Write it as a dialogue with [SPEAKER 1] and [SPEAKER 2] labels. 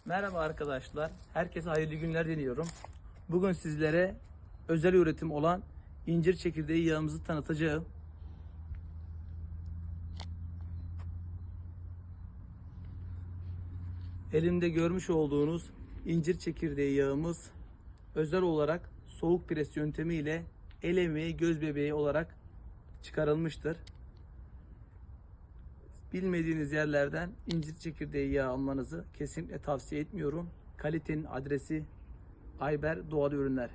[SPEAKER 1] Merhaba arkadaşlar. Herkese hayırlı günler diliyorum. Bugün sizlere özel üretim olan incir çekirdeği yağımızı tanıtacağım. Elimde görmüş olduğunuz incir çekirdeği yağımız özel olarak soğuk pres yöntemi ile el emeği göz bebeği olarak çıkarılmıştır. Bilmediğiniz yerlerden incir çekirdeği yağı almanızı kesinlikle tavsiye etmiyorum. Kalitenin adresi Ayber Doğal Ürünler.